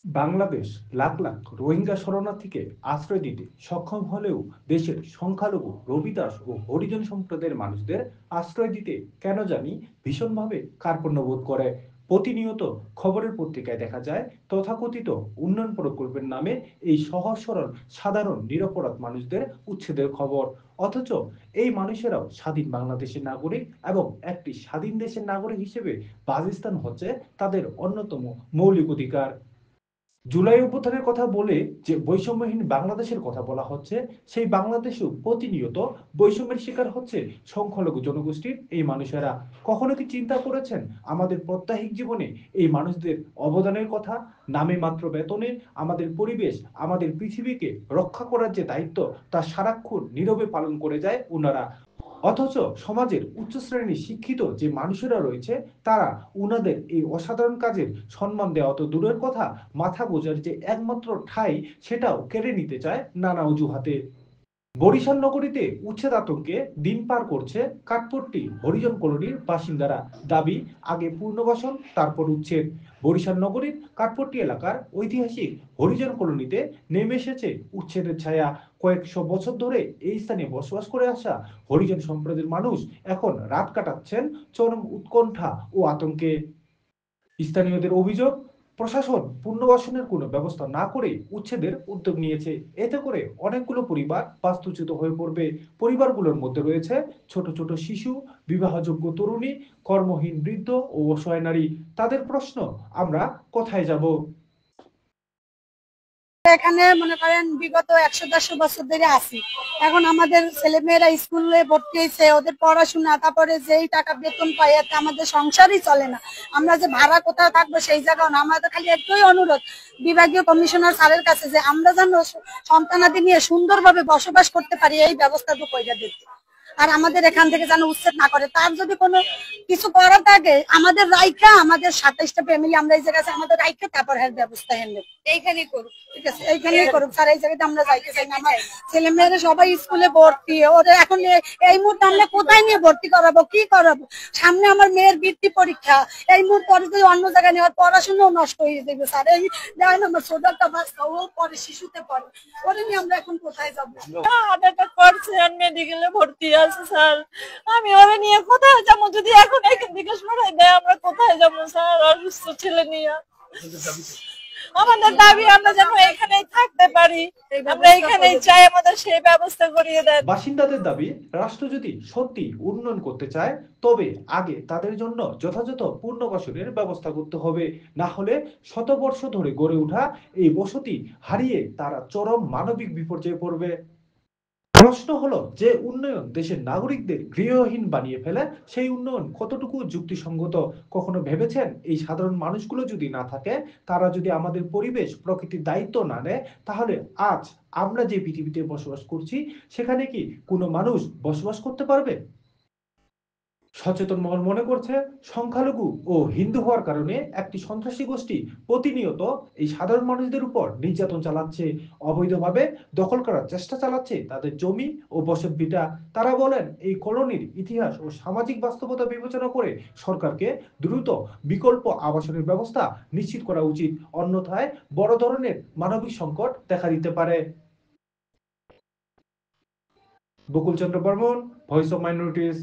বাংলাদেশ লাখ লাখ রোহিঙ্গা শরণার্থীকে আশ্রয় দিতে সক্ষম হলেও দেশের সংখ্যালঘু রবিদাস ও হরিজন সম্প্রদায়ের মানুষদের আশ্রয় দিতে কেন জানি ভীষণভাবে কার্পণ্যবোধ করে। প্রতিনিয়ত খবরের পত্রিকায় দেখা যায় তথাকথিত উন্নয়ন প্রকল্পের নামে এই সহজ সরল সাধারণ নিরপরাধ মানুষদের উচ্ছেদের খবর। অথচ এই মানুষেরাও স্বাধীন বাংলাদেশের নাগরিক এবং একটি স্বাধীন দেশের নাগরিক হিসেবে বাসস্থান হচ্ছে তাদের অন্যতম মৌলিক অধিকার। জুলাই অভ্যুত্থানের কথা বলে যে বৈষম্যহীন বাংলাদেশের কথা বলা হচ্ছে, সেই বাংলাদেশেও প্রতিনিয়ত বৈষম্যের শিকার হচ্ছে সংখ্যালঘু জনগোষ্ঠীর এই মানুষেরা। কখনো কি চিন্তা করেছেন আমাদের প্রত্যাহিক জীবনে এই মানুষদের অবদানের কথা? নামে মাত্র বেতনে আমাদের পরিবেশ, আমাদের পৃথিবীকে রক্ষা করার যে দায়িত্ব তা সারাক্ষণ নীরবে পালন করে যায় ওনারা। অথচ সমাজের উচ্চ শ্রেণীর শিক্ষিত যে মানুষেরা রয়েছে তারা উনাদের এই অসাধারণ কাজের সম্মান দেওয়া তো দূরের কথা, মাথা গোঁজার যে একমাত্র ঠাঁই সেটাও কেড়ে নিতে চায় নানা অজুহাতে। বরিশাল নগরীতে উচ্ছেদ আতঙ্কে দিন পার করছে কাঠপট্টি হরিজন কলোনির বাসিন্দারা। দাবি আগে পুনর্বাসন তারপর উচ্ছেদ। বরিশাল নগরীর কাঠপট্টি এলাকার ঐতিহাসিক হরিজন কলোনিতে নেমে এসেছে উচ্ছেদের ছায়া। কয়েকশো বছর ধরে এই স্থানে বসবাস করে আসা হরিজন সম্প্রদায়ের মানুষ এখন রাত কাটাচ্ছেন চরম উৎকণ্ঠা ও আতঙ্কে। স্থানীয়দের অভিযোগ, প্রশাসন পুনর্বাসনের কোনো ব্যবস্থা না করে উচ্ছেদের উদ্যোগ নিয়েছে। এতে করে অনেকগুলো পরিবার বাস্তুচ্যুত হয়ে পড়বে। পরিবারগুলোর মধ্যে রয়েছে ছোট ছোট শিশু, বিবাহযোগ্য তরুণী, কর্মহীন বৃদ্ধ ও অসহায় নারী। তাদের প্রশ্ন, আমরা কোথায় যাব? এখানে মনে করেন বিগত 100-150 বছর ধরে আছি। এখন আমাদের ছেলেমেয়েরা স্কুলে ভর্তি হয়েছে, ওদের পড়াশোনা, তারপরে যেই টাকা বেতন পাই এতে আমাদের সংসারই চলে না। আমরা যে ভাড়া কোথাও থাকবো সেই জায়গাও না। আমাদের খালি একটাই অনুরোধ বিভাগীয় কমিশনার স্যারের কাছে যে আমরা যেন সন্তানাদি নিয়ে সুন্দরভাবে বসবাস করতে পারি, এই ব্যবস্থাটুকু কইরা দিতে। আর আমাদের এখান থেকে যেন উচ্ছেদ না করে। তার যদি কোনো কিছু করার থাকে আমাদের রাইখা, আমাদের 27টা ফ্যামিলি আমরা এই জায়গায় আমাদের রাইখা তারপর এর ব্যবস্থা হেন এইখানেই করুক। ঠিক আছে, এইখানেই করুক স্যার। এই জায়গাটা আমরা যাইতে চাই না। আমার ছেলে মেয়েরা সবাই স্কুলে ভর্তি, ওদের এখন এই মুহূর্তে আমরা কোথায় নিয়ে ভর্তি করাবো, কি করাবো? সামনে আমার মেয়ের বৃত্তি পরীক্ষা, এই মুহূর্তে পরে যদি অন্য জায়গায় নেওয়ার পড়াশোনাও নষ্ট হয়ে যাবে স্যার। এই দেখেন আমার ছোট একটা বাচ্চা, ও পরে শিশুতে পড়ে, ওরে নিয়ে আমরা এখন কোথায় যাবো? মেডিকেলে ভর্তি আছে স্যার, আমি ওরে নিয়ে কোথায় যাবো? যদি এখন এখান থেকে সরাই দেয় আমরা কোথায় যাবো স্যার অসুস্থ ছেলে নিয়ে? আমাদের দাবি আমরা যেন এখানেই থাকতে পারি, আমরা এখানেই চাই, আমাদের সেই ব্যবস্থা করিয়ে দেন। বাসিন্দাদের দাবি, রাষ্ট্র যদি সত্যি উন্নয়ন করতে চায় তবে আগে তাদের জন্য যথাযথ পুনর্বাসনের ব্যবস্থা করতে হবে। না হলে শতবর্ষ ধরে গড়ে ওঠা এই বসতি হারিয়ে তারা চরম মানবিক বিপর্যয়ে পড়বে। প্রশ্ন হলো, যে উন্নয়ন দেশের নাগরিকদের গৃহহীন বানিয়ে ফেলে সেই উন্নয়ন কতটুকু যুক্তিসঙ্গত? কখনো ভেবেছেন এই সাধারণ মানুষগুলো যদি না থাকে, তারা যদি আমাদের পরিবেশ প্রকৃতির দায়িত্ব না নেয়, তাহলে আজ আমরা যে পৃথিবীতে বসবাস করছি সেখানে কি কোনো মানুষ বসবাস করতে পারবে? সচেতন মহল মনে করছে সংখ্যালঘু ও হিন্দু হওয়ার কারণে একটি সন্ত্রাসী গোষ্ঠী প্রতিনিয়ত এই সাধারণ মানুষদের উপর নির্যাতন চালাচ্ছে, অবৈধভাবে দখল করার চেষ্টা চালাচ্ছে তাদের জমি ও বসত ভিটা। তারা বলেন এই কলোনির ইতিহাস ও সামাজিক বাস্তবতা বিবেচনা করে সরকারকে দ্রুত বিকল্প আবাসনের ব্যবস্থা নিশ্চিত করা উচিত, অন্যথায় বড় ধরনের মানবিক সংকট দেখা দিতে পারে। বকুল চন্দ্র বর্মন, ভয়েস অফ মাইনরিটিস।